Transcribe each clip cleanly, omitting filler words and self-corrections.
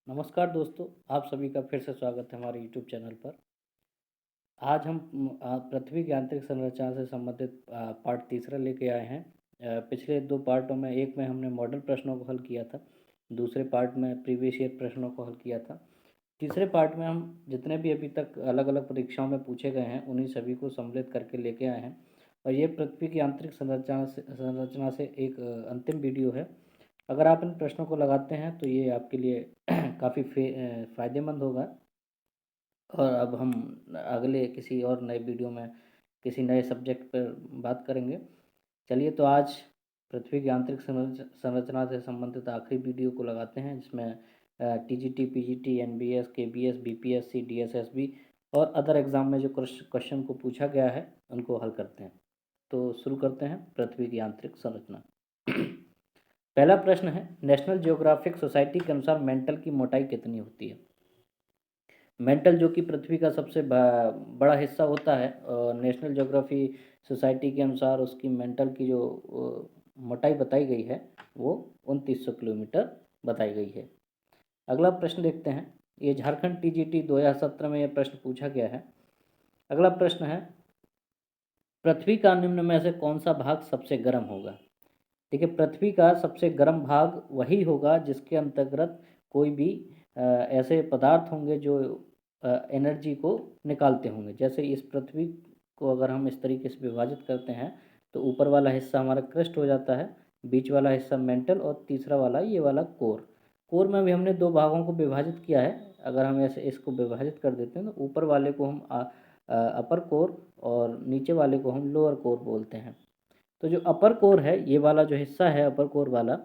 नमस्कार दोस्तों, आप सभी का फिर से स्वागत है हमारे यूट्यूब चैनल पर। आज हम पृथ्वी की आंतरिक संरचना से संबंधित पार्ट तीसरा लेके आए हैं। पिछले दो पार्टों में एक में हमने मॉडल प्रश्नों को हल किया था, दूसरे पार्ट में प्रीवियस ईयर प्रश्नों को हल किया था। तीसरे पार्ट में हम जितने भी अभी तक अलग अलग परीक्षाओं में पूछे गए हैं उन्हीं सभी को सम्मिलित करके लेके आए हैं। और ये पृथ्वी की आंतरिक संरचना से एक अंतिम वीडियो है। अगर आप इन प्रश्नों को लगाते हैं तो ये आपके लिए काफ़ी फ़ायदेमंद होगा। और अब हम अगले किसी और नए वीडियो में किसी नए सब्जेक्ट पर बात करेंगे। चलिए, तो आज पृथ्वी की आंतरिक संरचना से संबंधित आखिरी वीडियो को लगाते हैं, जिसमें TGT, PGT, NBS, KBS, BPSC, DSSB और अदर एग्ज़ाम में जो क्वेश्चन को पूछा गया है उनको हल करते हैं। तो शुरू करते हैं पृथ्वी की आंतरिक संरचना। पहला प्रश्न है, नेशनल ज्योग्राफिक सोसाइटी के अनुसार मेंटल की मोटाई कितनी होती है? मेंटल जो कि पृथ्वी का सबसे बड़ा हिस्सा होता है, और नेशनल ज्योग्राफी सोसाइटी के अनुसार उसकी मेंटल की जो मोटाई बताई गई है वो 2900 किलोमीटर बताई गई है। अगला प्रश्न देखते हैं। ये झारखंड टीजीटी 2017 में यह प्रश्न पूछा गया है। अगला प्रश्न है, पृथ्वी का निम्न में से कौन सा भाग सबसे गर्म होगा? देखिए, पृथ्वी का सबसे गर्म भाग वही होगा जिसके अंतर्गत कोई भी ऐसे पदार्थ होंगे जो एनर्जी को निकालते होंगे। जैसे इस पृथ्वी को अगर हम इस तरीके से विभाजित करते हैं तो ऊपर वाला हिस्सा हमारा क्रस्ट हो जाता है, बीच वाला हिस्सा मेंटल और तीसरा वाला ये वाला कोर। कोर में भी हमने दो भागों को विभाजित किया है। अगर हम ऐसे इसको विभाजित कर देते हैं तो ऊपर वाले को हम अपर कोर और नीचे वाले को हम लोअर कोर बोलते हैं। तो जो अपर कोर है, ये वाला जो हिस्सा है अपर कोर वाला,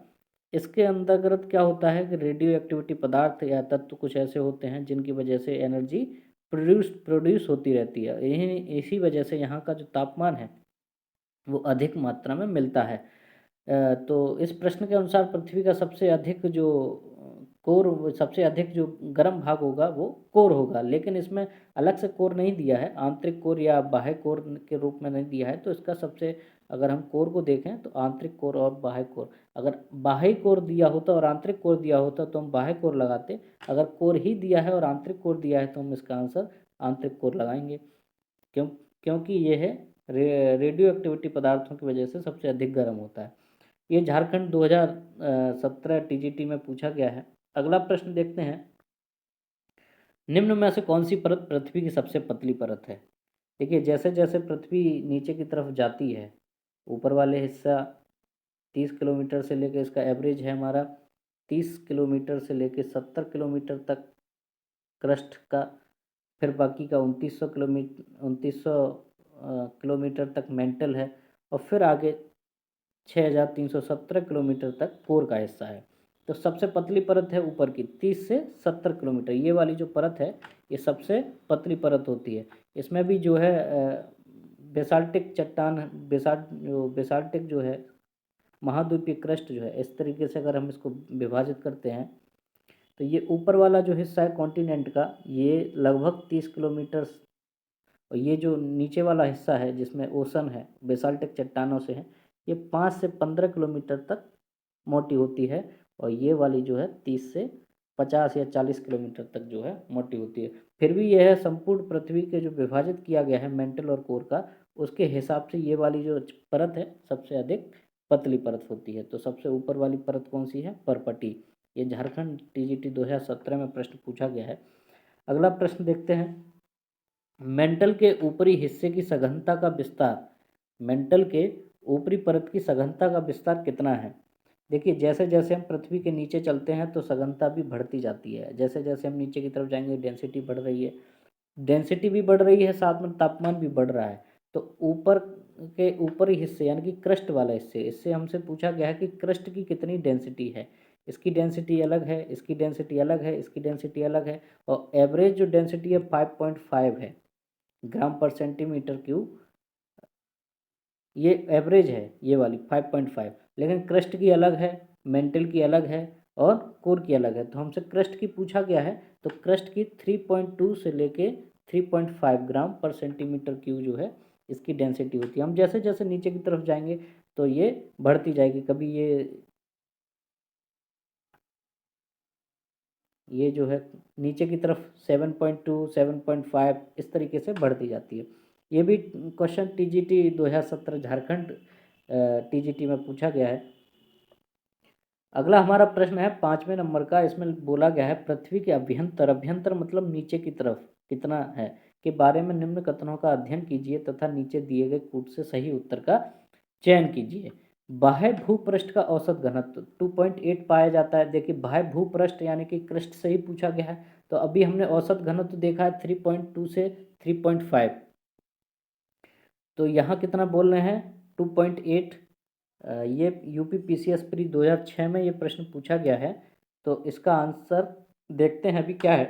इसके अंतर्गत क्या होता है कि रेडियो एक्टिविटी पदार्थ या तत्व कुछ ऐसे होते हैं जिनकी वजह से एनर्जी प्रोड्यूस होती रहती है। यही इसी वजह से यहाँ का जो तापमान है वो अधिक मात्रा में मिलता है। तो इस प्रश्न के अनुसार पृथ्वी का सबसे अधिक जो गर्म भाग होगा वो कोर होगा, लेकिन इसमें अलग से कोर नहीं दिया है, आंतरिक कोर या बाह्य कोर के रूप में नहीं दिया है। तो इसका सबसे, अगर हम कोर को देखें तो आंतरिक कोर और बाह्य कोर, अगर बाह्य कोर दिया होता और आंतरिक कोर दिया होता तो हम बाह्य कोर लगाते। अगर कोर ही दिया है और आंतरिक कोर दिया है तो हम इसका आंसर आंतरिक कोर लगाएंगे। क्यों? क्योंकि ये है रेडियो एक्टिविटी पदार्थों की वजह से सबसे अधिक गर्म होता है। ये झारखंड 2017 टीजीटी में पूछा गया है। अगला प्रश्न देखते हैं, निम्न में से कौन सी परत पृथ्वी की सबसे पतली परत है? देखिए, जैसे जैसे पृथ्वी नीचे की तरफ जाती है, ऊपर वाले हिस्सा 30 किलोमीटर से लेकर, इसका एवरेज है हमारा 30 किलोमीटर से लेकर 70 किलोमीटर तक क्रस्ट का, फिर बाकी का 2900 किलोमीटर तक मेंटल है, और फिर आगे 6317 किलोमीटर तक कोर का हिस्सा है। तो सबसे पतली परत है ऊपर की 30 से 70 किलोमीटर, ये वाली जो परत है ये सबसे पतली परत होती है। इसमें भी जो है बेसाल्टिक चट्टान, बेसाल्टिक जो है महाद्वीपीय क्रस्ट जो है, इस तरीके से अगर हम इसको विभाजित करते हैं तो ये ऊपर वाला जो हिस्सा है कॉन्टिनेंट का, ये लगभग 30 किलोमीटर, और ये जो नीचे वाला हिस्सा है जिसमें ओशन है, बेसाल्टिक चट्टानों से है, ये 5 से 15 किलोमीटर तक मोटी होती है। और ये वाली जो है 30 से 50 या 40 किलोमीटर तक जो है मोटी होती है। फिर भी यह है संपूर्ण पृथ्वी के जो विभाजित किया गया है मेंटल और कोर का, उसके हिसाब से ये वाली जो परत है सबसे अधिक पतली परत होती है। तो सबसे ऊपर वाली परत कौन सी है? परपटी। ये झारखंड टीजीटी 2017 में प्रश्न पूछा गया है। अगला प्रश्न देखते हैं, मेंटल के ऊपरी हिस्से की सघनता का विस्तार, मेंटल के ऊपरी परत की सघनता का विस्तार कितना है? देखिए, जैसे जैसे हम पृथ्वी के नीचे चलते हैं तो सघनता भी बढ़ती जाती है। जैसे जैसे हम नीचे की तरफ जाएंगे डेंसिटी बढ़ रही है, डेंसिटी भी बढ़ रही है, साथ में तापमान भी बढ़ रहा है। तो ऊपर के ऊपरी हिस्से यानी कि क्रस्ट वाला हिस्से, इससे हमसे पूछा गया है कि क्रस्ट की कितनी डेंसिटी है। इसकी डेंसिटी अलग है, इसकी डेंसिटी अलग है, इसकी डेंसिटी अलग है, और एवरेज जो डेंसिटी है 5.5 है ग्राम पर सेंटीमीटर क्यूब। ये एवरेज है ये वाली 5.5, लेकिन क्रस्ट की अलग है, मेंटल की अलग है और कोर की अलग है। तो हमसे क्रस्ट की पूछा गया है, तो क्रस्ट की 3.2 से लेके 3.5 ग्राम पर सेंटीमीटर क्यूब जो है इसकी डेंसिटी होती है। हम जैसे जैसे नीचे की तरफ जाएंगे तो ये बढ़ती जाएगी। कभी ये जो है नीचे की तरफ 7.2 7.5 इस तरीके से बढ़ती जाती है। ये भी क्वेश्चन TGT 2017 झारखंड TGT में पूछा गया है। अगला हमारा प्रश्न है 5वें नंबर का। इसमें बोला गया है पृथ्वी के अभ्यंतर, अभ्यंतर मतलब नीचे की तरफ कितना है, के बारे में निम्न कथनों का अध्ययन कीजिए तथा नीचे दिए गए कूट से सही उत्तर का चयन कीजिए। बाह्य भूपृष्ठ का औसत घनत्व 2.8 पाया जाता है। देखिए बाह्य भूपृष्ठ यानी कि कृष्ठ से ही पूछा गया है, तो अभी हमने औसत घनत्व देखा है 3.2 से 3.5, तो यहाँ कितना बोल रहे हैं 2.8। ये UPPCS प्री 2006 में ये प्रश्न पूछा गया है, तो इसका आंसर देखते हैं अभी क्या है।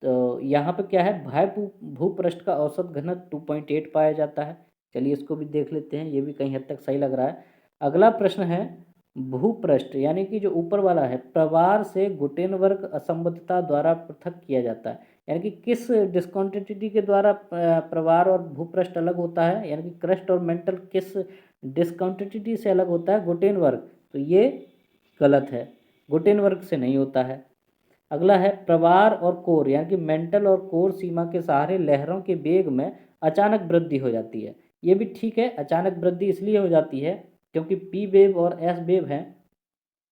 तो यहाँ पे क्या है, बाह्य भूपृष्ठ का औसत घनत्व 2.8 पाया जाता है। चलिए इसको भी देख लेते हैं, ये भी कहीं हद तक सही लग रहा है। अगला प्रश्न है भूपृष्ठ यानी कि जो ऊपर वाला है, प्रवार से गुटेनबर्ग असंबद्धता द्वारा पृथक किया जाता है, यानी कि किस डिस्कंटिन्यूटी के द्वारा प्रवार और भूपृष्ठ अलग होता है, यानी कि क्रस्ट और मेंटल किस डिस्कंटिन्यूटी से अलग होता है, गुटेनबर्ग। तो ये गलत है, गुटेनबर्ग से नहीं होता है। अगला है प्रवार और कोर यानी कि मेंटल और कोर सीमा के सहारे लहरों के वेग में अचानक वृद्धि हो जाती है। ये भी ठीक है, अचानक वृद्धि इसलिए हो जाती है क्योंकि P वेव और S वेव है।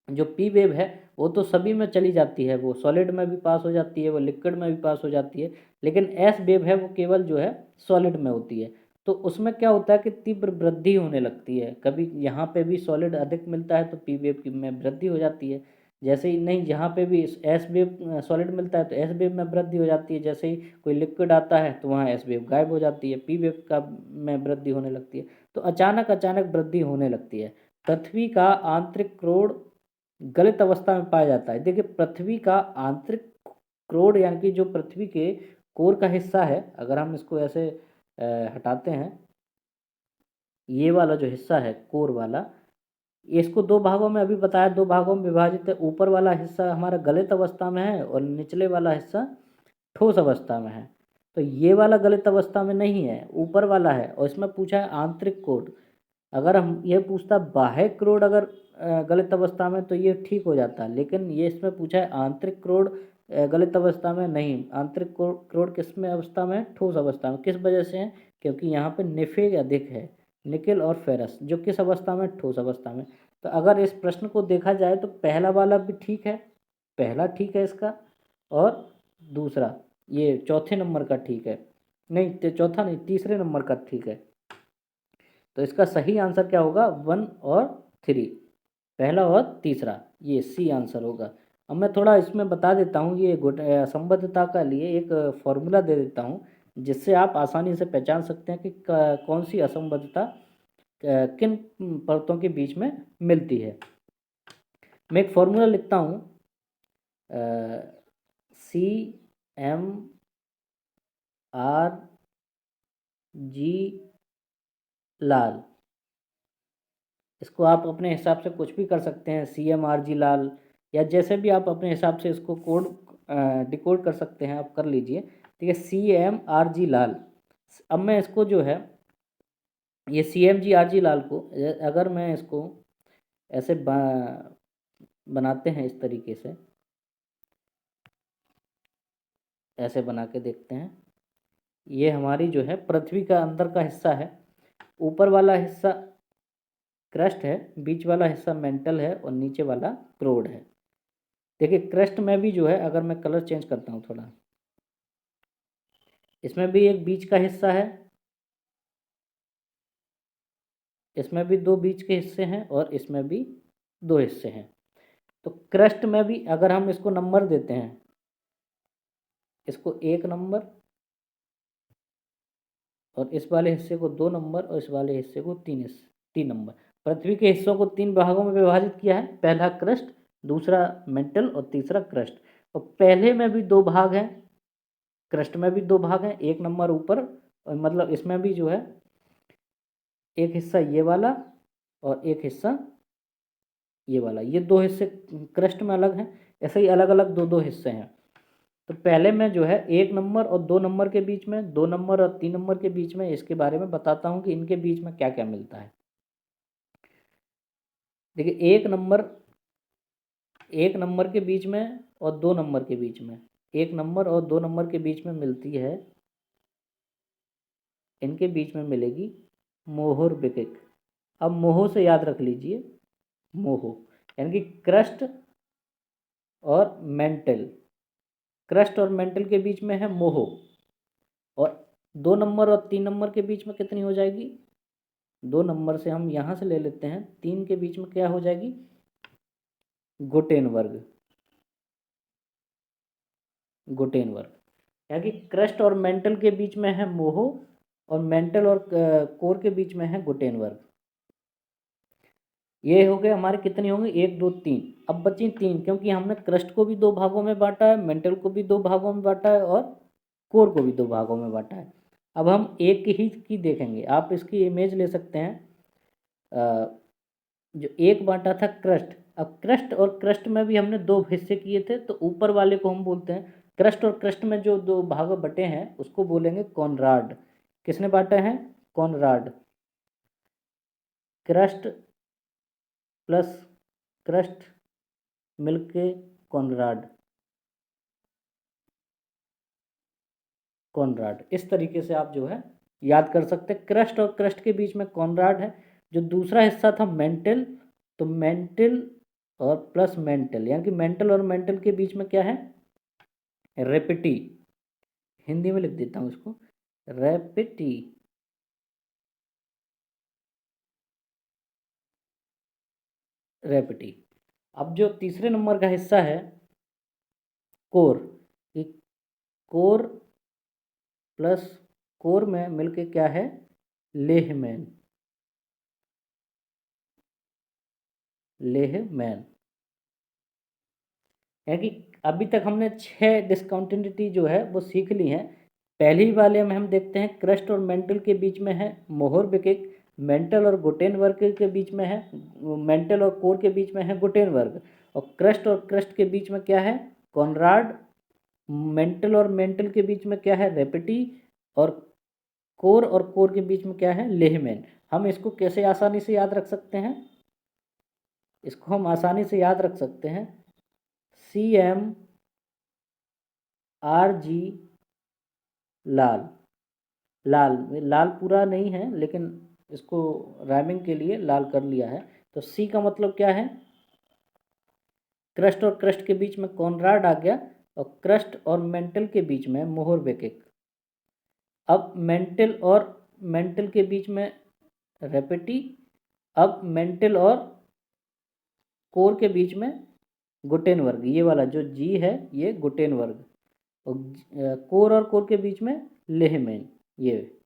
जो P वेव है वो तो सभी में चली जाती है, वो सॉलिड में भी पास हो जाती है, वो लिक्विड में भी पास हो जाती है, लेकिन S वेव है वो केवल जो है सॉलिड में होती है। तो उसमें क्या होता है कि तीव्र वृद्धि होने लगती है, कभी यहाँ पे भी सॉलिड अधिक मिलता है तो P वेव की में वृद्धि हो जाती है। जैसे ही नहीं, जहाँ पे भी S वेव सॉलिड मिलता है तो S वेव में वृद्धि हो जाती है, जैसे ही कोई लिक्विड आता है तो वहाँ S वेव गायब हो जाती है, P वेव का में वृद्धि होने लगती है। तो अचानक अचानक वृद्धि होने लगती है। पृथ्वी का आंतरिक क्रोड़ गलित अवस्था में पाया जाता है। देखिए पृथ्वी का आंतरिक क्रोड़ यानी कि जो पृथ्वी के कोर का हिस्सा है, अगर हम इसको ऐसे हटाते हैं, ये वाला जो हिस्सा है कोर वाला, इसको दो भागों में अभी बताया, दो भागों में विभाजित है। ऊपर वाला हिस्सा हमारा गलित अवस्था में है और निचले वाला हिस्सा ठोस अवस्था में है। तो ये वाला गलित अवस्था में नहीं है, ऊपर वाला है। और इसमें पूछा है आंतरिक कोर। अगर हम ये पूछता बाह्य क्रोड अगर गलित अवस्था में तो ये ठीक हो जाता, लेकिन ये इसमें पूछा है आंतरिक क्रोड गलित अवस्था में नहीं। आंतरिक क्रोड किस में अवस्था में है, ठोस अवस्था में। किस वजह से है, क्योंकि यहाँ पे निफेग अधिक है, निकेल और फेरस, जो किस अवस्था में, ठोस अवस्था में। तो अगर इस प्रश्न को देखा जाए तो पहला वाला भी ठीक है, पहला ठीक है इसका, और दूसरा ये चौथे नंबर का ठीक है, नहीं चौथा नहीं, तीसरे नंबर का ठीक है। तो इसका सही आंसर क्या होगा, 1 और 3, पहला और तीसरा, ये सी आंसर होगा। अब मैं थोड़ा इसमें बता देता हूँ, ये संबद्धता का लिए एक फॉर्मूला दे देता हूँ, जिससे आप आसानी से पहचान सकते हैं कि कौन सी असंबद्धता किन परतों के बीच में मिलती है। मैं एक फॉर्मूला लिखता हूँ, CMRG लाल। इसको आप अपने हिसाब से कुछ भी कर सकते हैं, CMRG लाल, या जैसे भी आप अपने हिसाब से इसको कोड डिकोड कर सकते हैं, आप कर लीजिए। ठीक है, CMRG लाल। अब मैं इसको जो है, ये CMGRG लाल को अगर मैं इसको ऐसे बनाते हैं इस तरीके से, ऐसे बना के देखते हैं, ये हमारी जो है पृथ्वी का अंदर का हिस्सा है। ऊपर वाला हिस्सा क्रस्ट है, बीच वाला हिस्सा मेंटल है और नीचे वाला क्रोड है। देखिए क्रस्ट में भी जो है, अगर मैं कलर चेंज करता हूँ थोड़ा, इसमें भी एक बीच का हिस्सा है, इसमें भी दो बीच के हिस्से हैं और इसमें भी दो हिस्से हैं। तो क्रस्ट में भी अगर हम इसको नंबर देते हैं, इसको 1 नंबर, और इस वाले हिस्से को 2 नंबर, और इस वाले हिस्से को 3 नंबर। पृथ्वी के हिस्सों को 3 भागों में विभाजित किया है, पहला क्रस्ट, दूसरा मेंटल और तीसरा क्रस्ट। और पहले में भी 2 भाग हैं, क्रस्ट में भी 2 भाग हैं, 1 नंबर ऊपर, और मतलब इसमें भी जो है एक हिस्सा ये वाला और एक हिस्सा ये वाला, ये 2 हिस्से क्रस्ट में अलग हैं। ऐसे ही अलग अलग 2-2 हिस्से हैं। तो पहले में जो है 1 नंबर और 2 नंबर के बीच में, 2 नंबर और 3 नंबर के बीच में, इसके बारे में बताता हूँ कि इनके बीच में क्या क्या मिलता है। देखिए 1 नंबर 1 नंबर के बीच में और 2 नंबर के बीच में, 1 नंबर और 2 नंबर के बीच में मिलती है, इनके बीच में मिलेगी मोहर बेकिक। अब मोहो से याद रख लीजिए, मोहो यानी कि क्रस्ट और मेंटल, क्रस्ट और मेंटल के बीच में है मोहो, और 2 नंबर और 3 नंबर के बीच में कितनी हो जाएगी, 2 नंबर से हम यहाँ से ले लेते हैं, 3 के बीच में क्या हो जाएगी, गुटेनबर्ग, गुटेनबर्ग यानी कि क्रस्ट और मेंटल के बीच में है मोहो और मेंटल और कोर के बीच में है गुटेनबर्ग। ये हो गए हमारे, कितने होंगे, 1 2 3। अब बची 3, क्योंकि हमने क्रस्ट को भी 2 भागों में बांटा है, मेंटल को भी 2 भागों में बांटा है और कोर को भी 2 भागों में बांटा है। अब हम एक ही की देखेंगे, आप इसकी इमेज ले सकते हैं। जो एक बांटा था क्रस्ट, अब क्रस्ट और क्रस्ट में भी हमने 2 हिस्से किए थे, तो ऊपर वाले को हम बोलते हैं, क्रस्ट और क्रस्ट में जो 2 भाग बटे हैं उसको बोलेंगे कॉनराड। किसने बांटा है, कॉनराड। क्रस्ट प्लस क्रस्ट मिलके कॉनराड, कॉनराड। इस तरीके से आप जो है याद कर सकते हैं, क्रस्ट और क्रस्ट के बीच में कॉनराड है। जो दूसरा हिस्सा था मेंटल, तो मेंटल और प्लस मेंटल यानी कि मेंटल और मेंटल के बीच में क्या है, रेपिटी। हिंदी में लिख देता हूँ इसको, रेपिटी। रेपिटी। अब जो तीसरे नंबर का हिस्सा है कोर, ये कोर प्लस कोर में मिलके क्या है, लेहमैन, लेहमैन। यानी कि अभी तक हमने 6 डिस्कंटिन्यूटी जो है वो सीख ली हैं। पहली वाले में हम देखते हैं क्रस्ट और मेंटल के बीच में है मोहरबिकिक, मेंटल और गुटेनबर्ग के बीच में है, मेंटल और कोर के बीच में है गुटेनबर्ग, और क्रस्ट के बीच में क्या है, कॉनराड। मेंटल और मेंटल के बीच में क्या है, रेपिटी, और कोर के बीच में क्या है, लेहमैन। हम इसको कैसे आसानी से याद रख सकते हैं, इसको हम आसानी से याद रख सकते हैं, CMRG लाल, लाल, लाल पूरा नहीं है लेकिन इसको राइमिंग के लिए लाल कर लिया है। तो सी का मतलब क्या है, क्रस्ट और क्रस्ट के बीच में कॉनराड आ गया, और क्रस्ट और मेंटल के बीच में मोहरबेकिक। अब मेंटल के बीच में रेपिटी, अब मेंटल और कोर के बीच में गुटेनबर्ग, ये वाला जो जी है ये गुटेनबर्ग, और कोर और कोर के बीच में लेहमैन। ये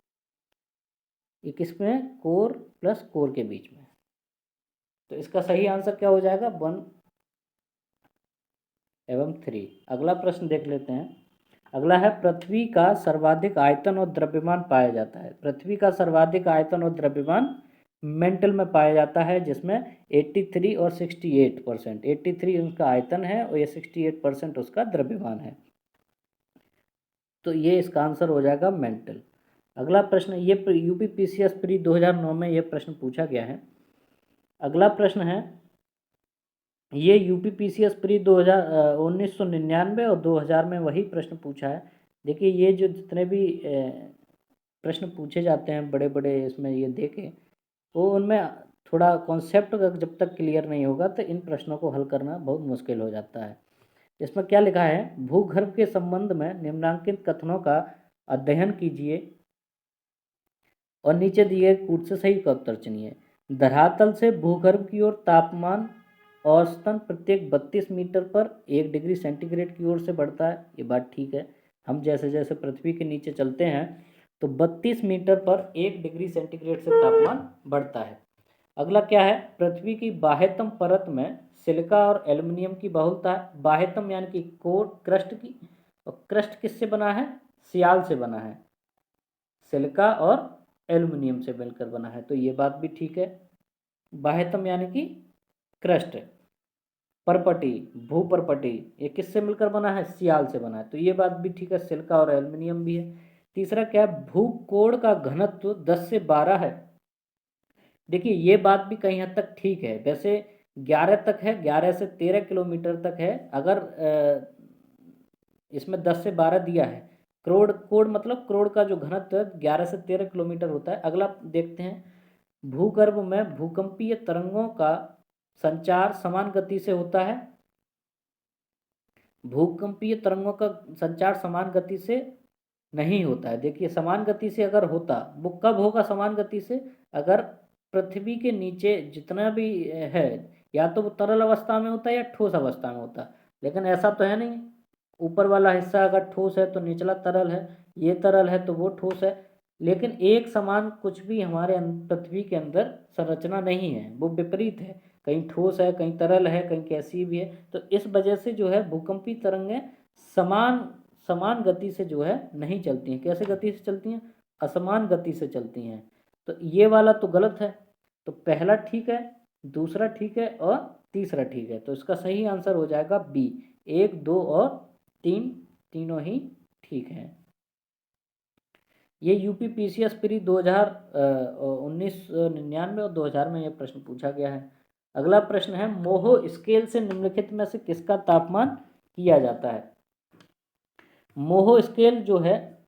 किस में है, कोर प्लस कोर के बीच में। तो इसका सही आंसर क्या हो जाएगा, 1 एवं 3। अगला प्रश्न देख लेते हैं। अगला है, पृथ्वी का सर्वाधिक आयतन और द्रव्यमान पाया जाता है। पृथ्वी का सर्वाधिक आयतन और द्रव्यमान मेंटल में पाया जाता है, जिसमें 83 और 68%, 83 उसका आयतन है और ये 68% उसका द्रव्यमान है। तो ये इसका आंसर हो जाएगा मेंटल। अगला प्रश्न, ये UPPCS प्री 2009 में ये प्रश्न पूछा गया है। अगला प्रश्न है, ये UPPCS प्री 1999 और 2000 में वही प्रश्न पूछा है। देखिए ये जो जितने भी प्रश्न पूछे जाते हैं बड़े बड़े इसमें ये देखे, वो उनमें थोड़ा कॉन्सेप्ट जब तक क्लियर नहीं होगा तो इन प्रश्नों को हल करना बहुत मुश्किल हो जाता है। इसमें क्या लिखा है, भूगर्भ के संबंध में निम्नलिखित कथनों का अध्ययन कीजिए और नीचे दिए कूट से सही का उत्तर चुनिए। धरातल से भूगर्भ की ओर तापमान औसतन प्रत्येक 32 मीटर पर 1 डिग्री सेंटीग्रेड की ओर से बढ़ता है, ये बात ठीक है। हम जैसे जैसे पृथ्वी के नीचे चलते हैं तो 32 मीटर पर 1 डिग्री सेंटीग्रेड से तापमान बढ़ता है। अगला क्या है, पृथ्वी की बाह्यतम परत में सिलिका और एल्युमिनियम की बहुलता है। बाह्यतम यानी कि कोर, क्रस्ट की, और क्रस्ट किससे बना है, सियाल से बना है, सिलिका और एल्युमिनियम से मिलकर बना है, तो ये बात भी ठीक है। बाह्यतम यानी कि क्रस्ट, परपटी, भूपरपटी, ये किससे मिलकर बना है, सियाल से बना है, तो ये बात भी ठीक है, सिलिका और एल्युमिनियम भी है। तीसरा क्या है, भूकोण का घनत्व 10 से 12 है। देखिए ये बात भी कहीं हद तक ठीक है। वैसे 11 तक है, 11 से 13 किलोमीटर तक है। अगर इसमें 10 से 12 दिया है। करोड़, कोड मतलब करोड़ का जो घनत्व है 11 से 13 किलोमीटर होता है। अगला देखते हैं, भूगर्भ में भूकंपीय तरंगों का संचार समान गति से होता है। भूकंपीय तरंगों का संचार समान गति से नहीं होता है। देखिए, समान गति से अगर होता, वो कब होगा समान गति से? अगर पृथ्वी के नीचे जितना भी है, या तो वो तरल अवस्था में होता है या ठोस अवस्था में होता है। लेकिन ऐसा तो है नहीं, ऊपर वाला हिस्सा अगर ठोस है तो निचला तरल है, ये तरल है तो वो ठोस है। लेकिन एक समान कुछ भी हमारे पृथ्वी के अंदर संरचना नहीं है, वो विपरीत है। कहीं ठोस है, कहीं तरल है, कहीं कैसी भी है। तो इस वजह से जो है भूकंपी तरंगें समान समान गति से जो है नहीं चलती हैं। कैसे गति से चलती हैं? असमान गति से चलती हैं। तो ये वाला तो गलत है। तो पहला ठीक है, दूसरा ठीक है और तीसरा ठीक है। तो इसका सही आंसर हो जाएगा बी। 1, 2 और 3 तीनों ही ठीक हैं। ये यूपी पीसीएस प्री 1999 और 2000 में यह प्रश्न पूछा गया है। अगला प्रश्न है, मोहो स्केल से निम्नलिखित में से किसका तापमान किया जाता है? मोहो स्केल जो है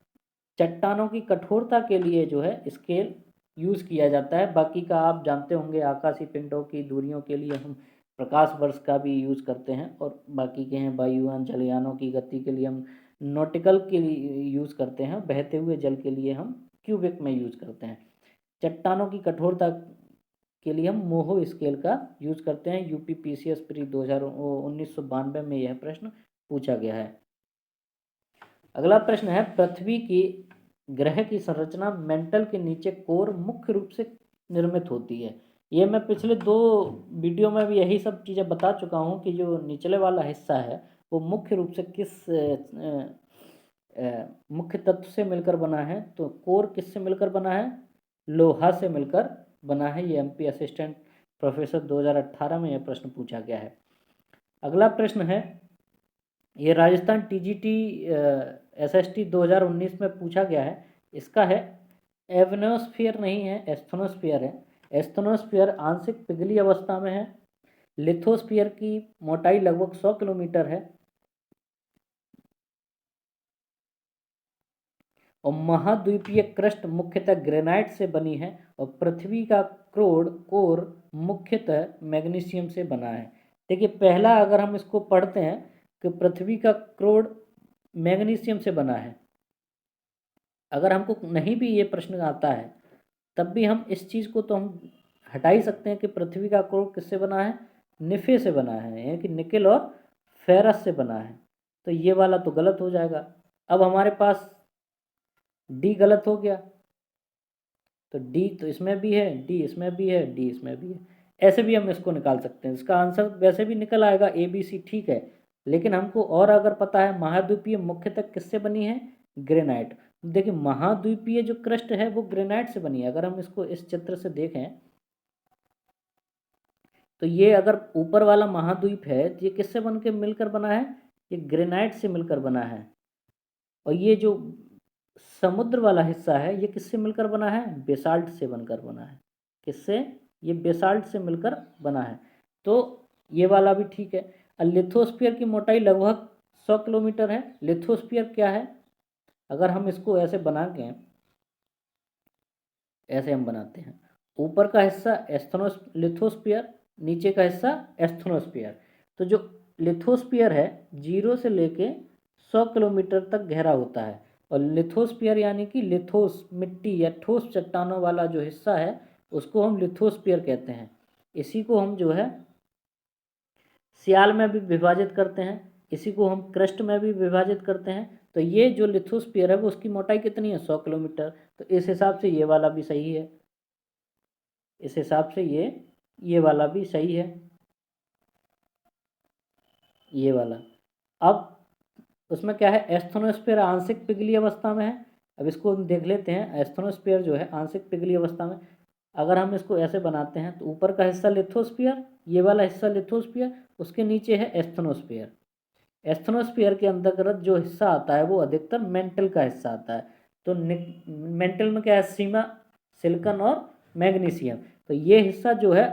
चट्टानों की कठोरता के लिए जो है स्केल यूज़ किया जाता है। बाकी का आप जानते होंगे, आकाशीय पिंडों की दूरियों के लिए हम प्रकाश वर्ष का भी यूज़ करते हैं, और बाकी के हैं वायुयान जलयानों की गति के लिए हम नॉटिकल के लिए यूज़ करते हैं, बहते हुए जल के लिए हम क्यूबिक में यूज़ करते हैं। चट्टानों की कठोरता के लिए हम मोहो स्केल का यूज़ करते हैं। यूपी पीसीएस प्री 1992 में यह प्रश्न पूछा गया है। अगला प्रश्न है, पृथ्वी की ग्रह की संरचना मेंटल के नीचे कोर मुख्य रूप से निर्मित होती है। ये मैं पिछले 2 वीडियो में भी यही सब चीज़ें बता चुका हूँ कि जो निचले वाला हिस्सा है वो मुख्य रूप से किस मुख्य तत्व से मिलकर बना है। तो कोर किससे मिलकर बना है? लोहा से मिलकर बना है। ये एमपी असिस्टेंट प्रोफेसर 2018 में यह प्रश्न पूछा गया है। अगला प्रश्न है, ये राजस्थान टीजीटी एसएसटी 2019 में पूछा गया है। इसका है, एवनोस्फीयर नहीं है, एस्थनोस्फीयर है। एस्थनोस्फीयर आंशिक पिघली अवस्था में है। लिथोस्फीयर की मोटाई लगभग 100 किलोमीटर है और महाद्वीपीय क्रस्ट मुख्यतः ग्रेनाइट से बनी है और पृथ्वी का कोर मुख्यतः मैग्नीशियम से बना है। देखिए, पहला अगर हम इसको पढ़ते हैं कि पृथ्वी का कोर मैग्नीशियम से बना है, अगर हमको नहीं भी ये प्रश्न आता है तब भी हम इस चीज़ को तो हम हटा ही सकते हैं कि पृथ्वी का कोर किससे बना है? निफे से बना है, यानी कि निकेल और फेरस से बना है। तो ये वाला तो गलत हो जाएगा। अब हमारे पास डी गलत हो गया, तो डी तो इसमें भी है, डी इसमें भी है, डी इसमें भी है। ऐसे भी हम इसको निकाल सकते हैं। इसका आंसर वैसे भी निकल आएगा ए बी सी, ठीक है। लेकिन हमको और अगर पता है महाद्वीपीय मुख्यतः किससे बनी है? ग्रेनाइट। देखिए, महाद्वीपीय जो क्रस्ट है वो ग्रेनाइट से बनी है। अगर हम इसको इस चित्र से देखें तो ये अगर ऊपर वाला महाद्वीप है तो ये किससे बन के मिलकर बना है? ये ग्रेनाइट से मिलकर बना है। और ये जो समुद्र वाला हिस्सा है ये किससे मिलकर बना है? बेसाल्ट से बनकर बना है। किससे? ये बेसाल्ट से मिलकर बना है। तो ये वाला भी ठीक है। लिथोस्फीयर की मोटाई लगभग 100 किलोमीटर है। लिथोस्फीयर क्या है? अगर हम इसको ऐसे बना के, ऐसे हम बनाते हैं, ऊपर का हिस्सा लिथोस्फीयर, नीचे का हिस्सा एस्थनोस्फीयर। तो जो लिथोस्फीयर है 0 से लेके 100 किलोमीटर तक गहरा होता है। और लिथोस्फीयर यानी कि लिथोस मिट्टी या ठोस चट्टानों वाला जो हिस्सा है उसको हम लिथोस्फीयर कहते हैं। इसी को हम जो है सियाल में भी विभाजित करते हैं, इसी को हम क्रस्ट में भी विभाजित करते हैं। तो ये जो लिथोस्फीयर है वो उसकी मोटाई कितनी है? 100 किलोमीटर। तो इस हिसाब से ये वाला भी सही है। इस हिसाब से ये वाला भी सही है, ये वाला। अब उसमें क्या है? एस्थनोस्फीयर आंशिक पिघली अवस्था में है। अब इसको हम देख लेते हैं। एस्थनोस्फीयर जो है आंशिक पिघली अवस्था में, अगर हम इसको ऐसे बनाते हैं तो ऊपर का हिस्सा लिथोस्फीयर, ये वाला हिस्सा लिथोस्फीयर, उसके नीचे है एस्थनोस्फीयर। एस्थनोस्फीयर के अंतर्गत जो हिस्सा आता है वो अधिकतर मेंटल का हिस्सा आता है। तो मेंटल में क्या है? सीमा, सिलिकॉन और मैग्नीशियम। तो ये हिस्सा जो है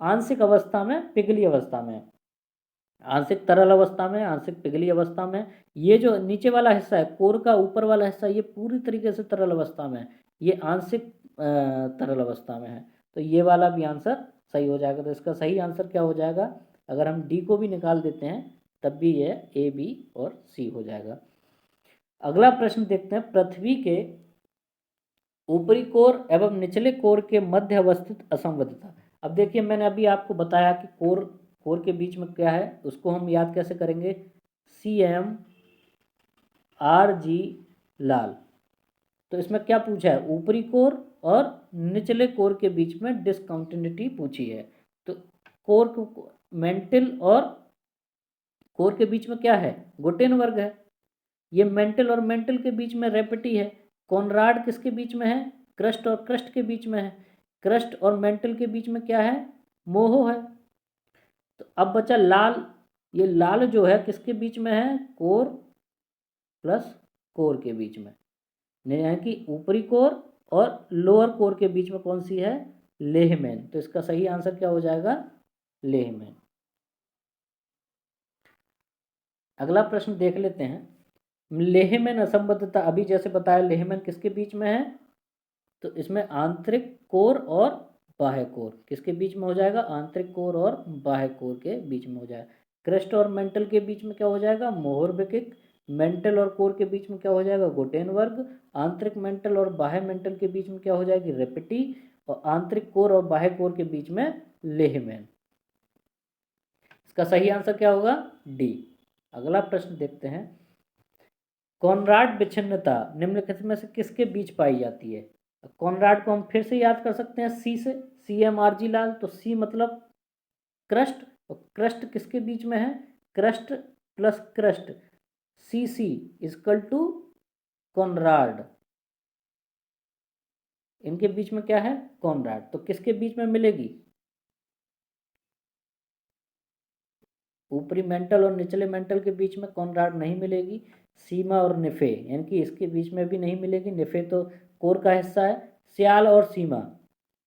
आंशिक अवस्था में, पिघली अवस्था में, आंशिक तरल अवस्था में, आंशिक पिघली अवस्था में। ये जो नीचे वाला हिस्सा है कोर का, ऊपर वाला हिस्सा, ये पूरी तरीके से तरल अवस्था में है, ये आंशिक तरल अवस्था में है। तो ये वाला भी आंसर सही हो जाएगा। तो इसका सही आंसर क्या हो जाएगा, अगर हम डी को भी निकाल देते हैं तब भी ये ए, बी और सी हो जाएगा। अगला प्रश्न देखते हैं, पृथ्वी के ऊपरी कोर एवं निचले कोर के मध्य अवस्थित असंबद्धता। अब देखिए मैंने अभी आपको बताया कि कोर के बीच में क्या है, उसको हम याद कैसे करेंगे, CM/RG लाल। तो इसमें क्या पूछा है, ऊपरी कोर और निचले कोर के बीच में डिसकंटिन्यूटी पूछी है। तो कोर को, मेंटल और कोर के बीच में क्या है, गुटेन वर्ग है। ये मेंटल और मेंटल के बीच में रेपिटी है। कॉनराड किसके बीच में है, क्रस्ट और क्रस्ट के बीच में है। क्रस्ट और मेंटल के बीच में क्या है, मोहो है। तो अब बचा लाल, ये लाल जो है किसके बीच में है, कोर प्लस कोर के बीच में, यानी कि ऊपरी कोर और लोअर कोर के बीच में कौन सी है, लेहमैन। तो इसका सही आंसर क्या हो जाएगा, लेहमैन। अगला प्रश्न देख लेते हैं, लेहमैन असंबद्धता, अभी जैसे बताया लेहमैन किसके बीच में है, तो इसमें आंतरिक कोर और बाह्य कोर किसके बीच में हो जाएगा, आंतरिक कोर और बाह्य कोर के बीच में हो जाएगा। क्रस्ट और मेंटल के बीच में क्या हो जाएगा, मोहरबिकिक। मेंटल और कोर के बीच में क्या हो जाएगा, गुटेन वर्ग। आंतरिक मेंटल और बाह्य मेंटल के बीच में क्या हो जाएगी, रेपिटी। और आंतरिक कोर और बाह्य कोर के बीच में लेहमैन। इसका सही आंसर क्या होगा, डी। अगला प्रश्न देखते हैं, कॉनराड विच्छिन्नता निम्नलिखित में से किसके बीच पाई जाती है। कॉनराड को हम फिर से याद कर सकते हैं सी से, CM/RG लाल। तो सी मतलब क्रस्ट, और क्रस्ट किसके बीच में है, crust plus crust, CC equal to Conrad. इनके बीच में क्या है, कॉनराड। तो किसके बीच में मिलेगी, ऊपरी मेंटल और निचले मेंटल के बीच में कॉनराड नहीं मिलेगी। सीमा और निफे, यानी कि इसके बीच में भी नहीं मिलेगी। निफे तो कोर का हिस्सा है। सियाल और सीमा,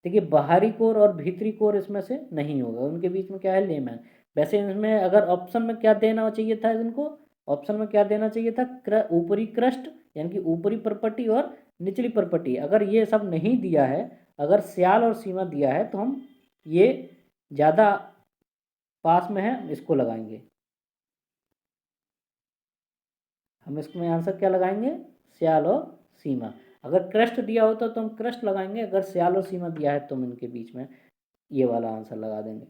देखिए बाहरी कोर और भीतरी कोर इसमें से नहीं होगा, उनके बीच में क्या है, लेमैन। वैसे इसमें अगर ऑप्शन में क्या देना चाहिए था इनको, ऑप्शन में क्या देना चाहिए था, ऊपरी क्रस्ट यानी कि ऊपरी परपटी और निचली परपटी। अगर ये सब नहीं दिया है, अगर सियाल और सीमा दिया है, तो हम ये ज़्यादा पास में है, इसको लगाएंगे। हम इसमें आंसर क्या लगाएंगे, सियाल और सीमा। अगर क्रस्ट दिया होता तो हम क्रस्ट लगाएंगे, अगर सियाल और सीमा दिया है तो हम इनके बीच में ये वाला आंसर लगा देंगे।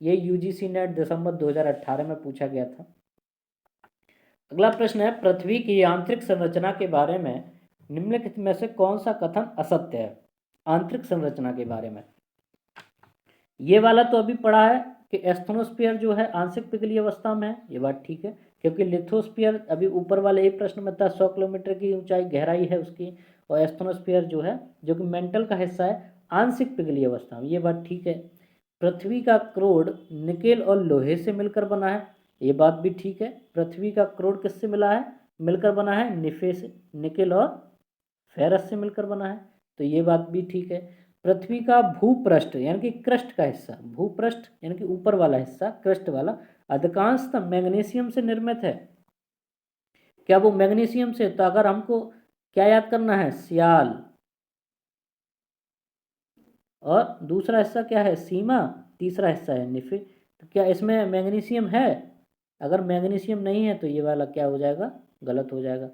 ये UGC नेट दिसंबर 2018 में पूछा गया था। अगला प्रश्न है, पृथ्वी की आंतरिक संरचना के बारे में निम्नलिखित में से कौन सा कथन असत्य है। आंतरिक संरचना के बारे में ये वाला तो अभी पढ़ा है कि एस्थनोस्फीयर जो है आंशिक पिघली अवस्था में है, ये बात ठीक है, क्योंकि लिथोस्फीयर अभी ऊपर वाले एक प्रश्न में था 100 किलोमीटर की ऊंचाई गहराई है उसकी, और एस्थनोस्फीयर जो है जो कि मेंटल का हिस्सा है आंशिक पिघली अवस्था में, ये बात ठीक है। पृथ्वी का क्रोड निकेल और लोहे से मिलकर बना है, ये बात भी ठीक है। पृथ्वी का क्रोड किससे मिला है, मिलकर बना है, निफे से, निकेल और फेरस से मिलकर बना है, तो ये बात भी ठीक है। पृथ्वी का भूपृष्ठ यानी कि क्रस्ट का हिस्सा, भूपृष्ठ यानी कि ऊपर वाला हिस्सा क्रस्ट वाला, अधिकांशतः मैग्नीशियम से निर्मित है। क्या वो मैग्नीशियम से, तो अगर हमको क्या याद करना है, सियाल, और दूसरा हिस्सा क्या है, सीमा, तीसरा हिस्सा है निफे। तो क्या इसमें मैग्नीशियम है, अगर मैग्नीशियम नहीं है तो ये वाला क्या हो जाएगा, गलत हो जाएगा।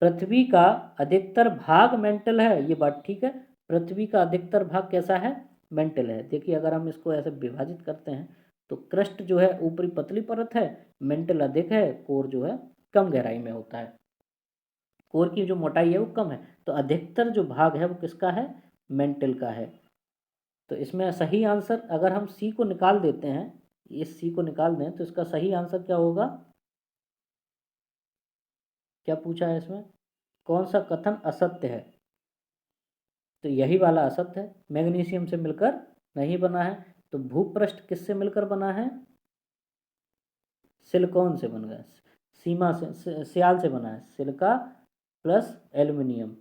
पृथ्वी का अधिकतर भाग मेंटल है, ये बात ठीक है। पृथ्वी का अधिकतर भाग कैसा है, मेंटल है। देखिए अगर हम इसको ऐसे विभाजित करते हैं तो क्रस्ट जो है ऊपरी पतली परत है, मेंटल अधिक है, कोर जो है कम गहराई में होता है, कोर की जो मोटाई है वो कम है। तो अधिकतर जो भाग है वो किसका है, मेंटल का है। तो इसमें सही आंसर अगर हम सी को निकाल देते हैं, इस सी को निकाल दें, तो इसका सही आंसर क्या होगा, क्या पूछा है इसमें, कौन सा कथन असत्य है, तो यही वाला असत्य है, मैग्नीशियम से मिलकर नहीं बना है। तो भूपृष्ठ किससे मिलकर बना है, सिलिकॉन से बन गया, सीमा से, सियाल से बना है, silica plus aluminium,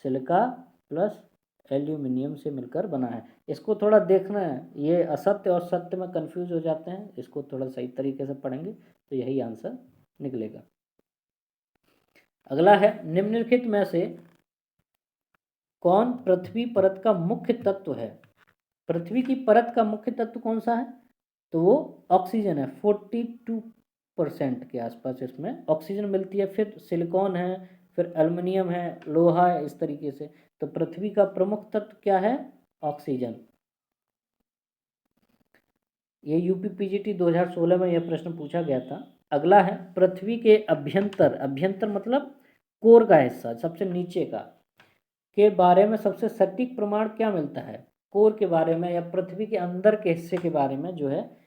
silica plus aluminium से मिलकर बना है। इसको थोड़ा देखना है, ये असत्य और सत्य में कंफ्यूज हो जाते हैं, इसको थोड़ा सही तरीके से पढ़ेंगे तो यही आंसर निकलेगा। अगला है, निम्नलिखित में से कौन पृथ्वी परत का मुख्य तत्व है? पृथ्वी की परत का मुख्य तत्व कौन सा है? तो वो ऑक्सीजन है। 42% के आसपास इसमें ऑक्सीजन मिलती है। फिर सिलिकॉन है, फिर एल्युमिनियम है, लोहा है, इस तरीके से। तो पृथ्वी का प्रमुख तत्व क्या है? ऑक्सीजन। ये यूपी पीजीटी 2016 में यह प्रश्न पूछा गया था। अगला है, पृथ्वी के अभ्यंतर, अभ्यंतर मतलब कोर का हिस्सा, सबसे नीचे का, के बारे में सबसे सटीक प्रमाण क्या मिलता है? कोर के बारे में या पृथ्वी के अंदर के हिस्से के बारे में जो है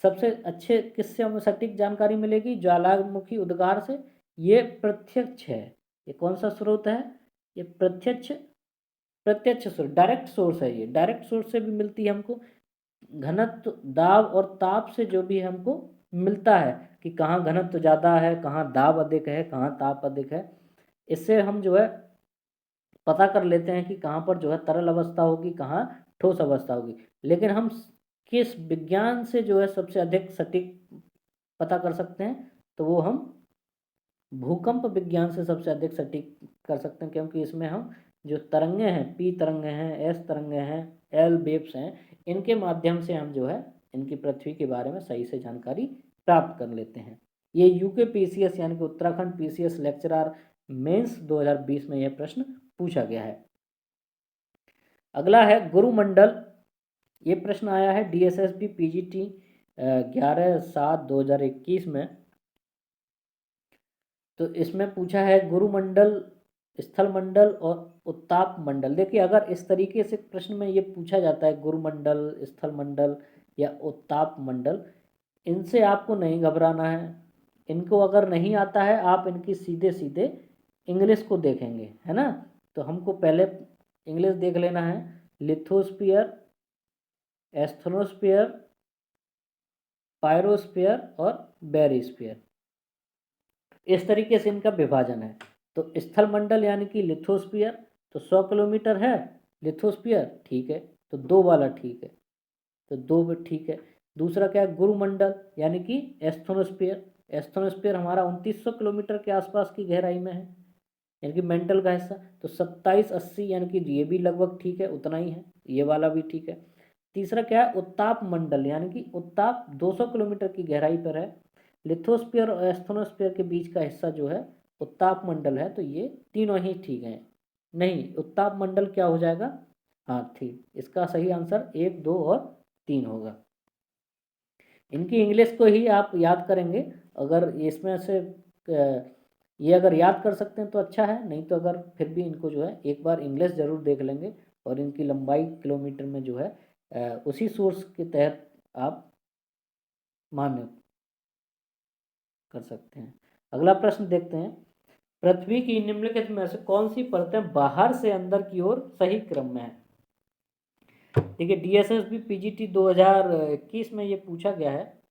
सबसे अच्छे किससे हमें सटीक जानकारी मिलेगी? ज्वालामुखी उद्गार से। ये प्रत्यक्ष है। ये कौन सा स्रोत है? ये प्रत्यक्ष प्रत्यक्ष स्रोत, डायरेक्ट सोर्स है। ये डायरेक्ट सोर्स से भी मिलती है हमको। घनत्व, दाब और ताप से जो भी हमको मिलता है कि कहाँ घनत्व ज़्यादा है, कहाँ दाब अधिक है, कहाँ ताप अधिक है, इससे हम जो है पता कर लेते हैं कि कहाँ पर जो है तरल अवस्था होगी, कहाँ ठोस अवस्था होगी। लेकिन हम किस विज्ञान से जो है सबसे अधिक सटीक पता कर सकते हैं? तो वो हम भूकंप विज्ञान से सबसे अधिक सटीक कर सकते हैं, क्योंकि इसमें हम जो तरंगे हैं, पी तरंगे हैं, एस तरंगे हैं, एल वेव्स हैं, इनके माध्यम से हम जो है इनकी पृथ्वी के बारे में सही से जानकारी प्राप्त कर लेते हैं। ये यूके पीसीएस यानी कि उत्तराखंड पीसीएस लेक्चरर मेंस 2020 में यह प्रश्न पूछा गया है। अगला है गुरुमंडल। ये प्रश्न आया है डीएसएसबी पीजीटी 11/7/2021 में। तो इसमें पूछा है गुरुमंडल, स्थल मंडल और उत्ताप मंडल। देखिए, अगर इस तरीके से प्रश्न में ये पूछा जाता है गुरुमंडल, स्थल मंडल या उत्ताप मंडल, इनसे आपको नहीं घबराना है। इनको अगर नहीं आता है, आप इनकी सीधे सीधे इंग्लिश को देखेंगे, है ना। तो हमको पहले इंग्लिश देख लेना है। लिथोस्फीयर, एस्थनोस्फीयर, पायरोस्फीयर और बेरिस्फीयर, इस तरीके से इनका विभाजन है। तो स्थल मंडल यानी कि लिथोस्फीयर, तो 100 किलोमीटर है लिथोस्फीयर, ठीक है, तो 2 वाला ठीक है, तो 2 भी ठीक है। दूसरा क्या है? गुरुमंडल यानी कि एस्थनोस्फीयर। एस्थनोस्फीयर हमारा 2900 किलोमीटर के आसपास की गहराई में है, यानी कि मेंटल का हिस्सा। तो 2780 यानी कि ये भी लगभग ठीक है, उतना ही है, ये वाला भी ठीक है। तीसरा क्या है? उत्ताप मंडल यानी कि उत्ताप 200 किलोमीटर की गहराई पर है। लिथोस्फीयर और एस्थनोस्फीयर के बीच का हिस्सा जो है उत्ताप मंडल है। तो ये तीनों ही ठीक हैं। नहीं, उत्ताप मंडल क्या हो जाएगा? हाँ ठीक, इसका सही आंसर 1, 2 और 3 होगा। इनकी इंग्लिश को ही आप याद करेंगे। अगर इसमें से ये अगर याद कर सकते हैं तो अच्छा है, नहीं तो अगर फिर भी इनको जो है एक बार इंग्लिश ज़रूर देख लेंगे और इनकी लंबाई किलोमीटर में जो है उसी सोर्स के तहत आप मान्य कर सकते हैं। अगला प्रश्न देखते हैं, पृथ्वी की निम्नलिखित में से कौन सी परतें बाहर से अंदर की ओर सही क्रम में है? देखिए, डीएसएसबी पीजीटी 2021 में ये पूछा गया है,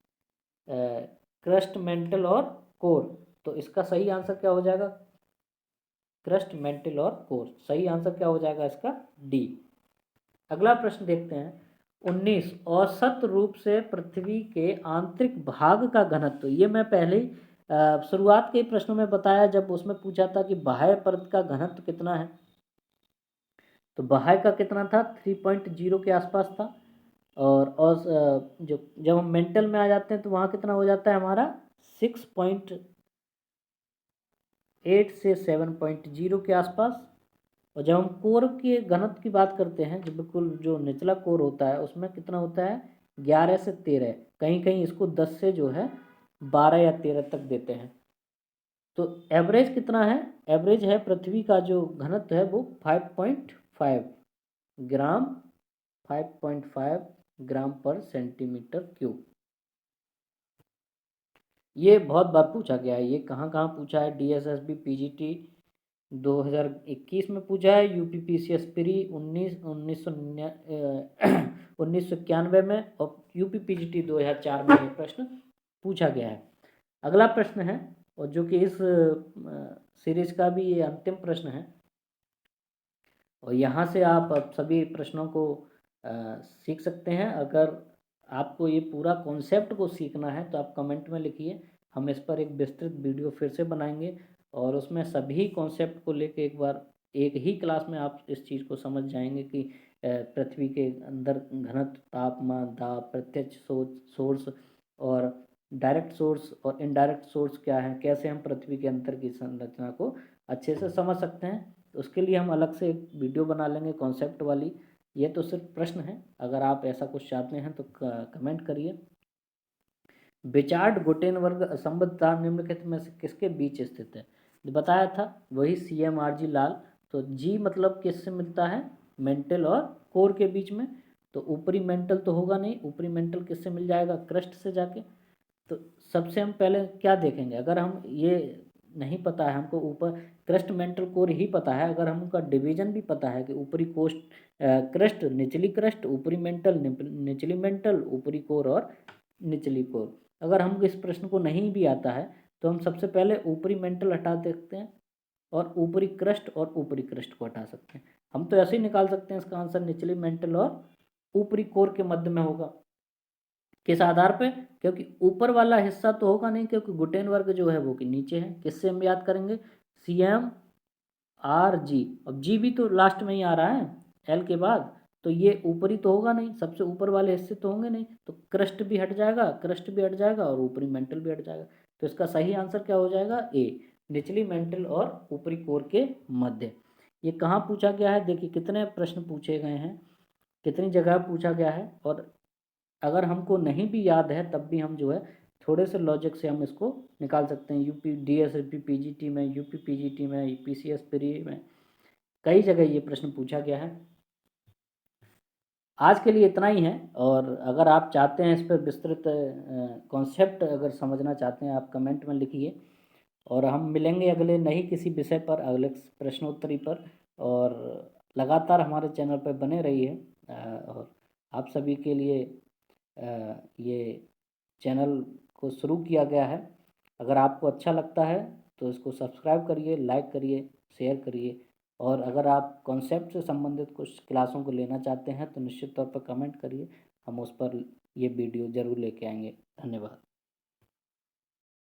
क्रस्ट, मेंटल और कोर। तो इसका सही आंसर क्या हो जाएगा? क्रस्ट, मेंटल और कोर। सही आंसर क्या हो जाएगा इसका? डी। अगला प्रश्न देखते हैं, 19, औसत रूप से पृथ्वी के आंतरिक भाग का घनत्व। ये मैं पहले ही शुरुआत के प्रश्नों में बताया, जब उसमें पूछा था कि बाह्य परत का घनत्व कितना है। तो बाह्य का कितना था? 3.0 के आसपास था। और जो जब हम मेंटल में आ जाते हैं तो वहाँ कितना हो जाता है हमारा? 6.8 से 7.0 के आसपास। और जब हम कोर के घनत्व की बात करते हैं, जो बिल्कुल जो निचला कोर होता है, उसमें कितना होता है? 11 से 13। कहीं कहीं इसको 10 से जो है 12 या 13 तक देते हैं। तो एवरेज कितना है? एवरेज है पृथ्वी का जो घनत्व है वो 5.5 ग्राम, 5.5 ग्राम पर सेंटीमीटर क्यूब। ये बहुत बार पूछा गया है। ये कहाँ कहाँ पूछा है? डीएसएसबी पीजीटी 2021 में पूछा है, यूपी पीसीएस प्री 1991 में, और यूपी पीजीटी 2004 में ये प्रश्न पूछा गया है। अगला प्रश्न है, और जो कि इस सीरीज का भी ये अंतिम प्रश्न है, और यहाँ से आप अब सभी प्रश्नों को सीख सकते हैं। अगर आपको ये पूरा कॉन्सेप्ट को सीखना है तो आप कमेंट में लिखिए, हम इस पर एक विस्तृत वीडियो फिर से बनाएंगे और उसमें सभी कॉन्सेप्ट को लेके एक बार एक ही क्लास में आप इस चीज़ को समझ जाएंगे कि पृथ्वी के अंदर घनत्व, तापमान, दाब, प्रत्यक्ष सोर्स और डायरेक्ट सोर्स और इनडायरेक्ट सोर्स क्या है, कैसे हम पृथ्वी के अंदर की संरचना को अच्छे से समझ सकते हैं। उसके लिए हम अलग से एक वीडियो बना लेंगे कॉन्सेप्ट वाली। ये तो सिर्फ प्रश्न है, अगर आप ऐसा कुछ चाहते हैं तो कमेंट करिए। बिचार्ड गुटेनबर्ग असंबद्ध तार निम्नलिखित में से किसके बीच स्थित है? बताया था वही CMRG लाल। तो जी मतलब किससे मिलता है? मेंटल और कोर के बीच में। तो ऊपरी मेंटल तो होगा नहीं, ऊपरी मेंटल किससे मिल जाएगा? क्रस्ट से जाके। तो सबसे हम पहले क्या देखेंगे, अगर हम ये नहीं पता है हमको, ऊपर क्रस्ट मेंटल कोर ही पता है, अगर हमका डिवीजन भी पता है कि ऊपरी कोस्ट क्रस्ट, निचली क्रस्ट, ऊपरी मेंटल, निचली मेंटल, ऊपरी कोर और निचली कोर, अगर हमको इस प्रश्न को नहीं भी आता है तो हम सबसे पहले ऊपरी मेंटल हटा देखते हैं और ऊपरी क्रस्ट और ऊपरी क्रस्ट को हटा सकते हैं। हम तो ऐसे ही निकाल सकते हैं इसका आंसर निचली मेंटल और ऊपरी कोर के मध्य में होगा। किस आधार पे? क्योंकि ऊपर वाला हिस्सा तो होगा नहीं, क्योंकि गुटेनबर्ग जो है वो कि नीचे है। किससे हम याद करेंगे? CMRG। अब जी भी तो लास्ट में ही आ रहा है एल के बाद, तो ये ऊपरी तो होगा नहीं, सबसे ऊपर वाले हिस्से तो होंगे नहीं, तो क्रस्ट भी हट जाएगा, क्रस्ट भी हट जाएगा और ऊपरी मेंटल भी हट जाएगा। तो इसका सही आंसर क्या हो जाएगा? ए, निचली मेंटल और ऊपरी कोर के मध्य। ये कहाँ पूछा गया है? देखिए कितने प्रश्न पूछे गए हैं, कितनी जगह पूछा गया है। और अगर हमको नहीं भी याद है तब भी हम जो है थोड़े से लॉजिक से हम इसको निकाल सकते हैं। यूपी DSSP PGT में, यूपी PGT में, PCS प्री में, कई जगह ये प्रश्न पूछा गया है। आज के लिए इतना ही है, और अगर आप चाहते हैं इस पर विस्तृत कॉन्सेप्ट अगर समझना चाहते हैं आप कमेंट में लिखिए, और हम मिलेंगे अगले नई किसी विषय पर, अगले प्रश्नोत्तरी पर। और लगातार हमारे चैनल पर बने रहिए। और आप सभी के लिए ये चैनल को शुरू किया गया है। अगर आपको अच्छा लगता है तो इसको सब्सक्राइब करिए, लाइक करिए, शेयर करिए। और अगर आप कॉन्सेप्ट से संबंधित कुछ क्लासों को लेना चाहते हैं तो निश्चित तौर पर कमेंट करिए, हम उस पर ये वीडियो ज़रूर लेके आएंगे। धन्यवाद।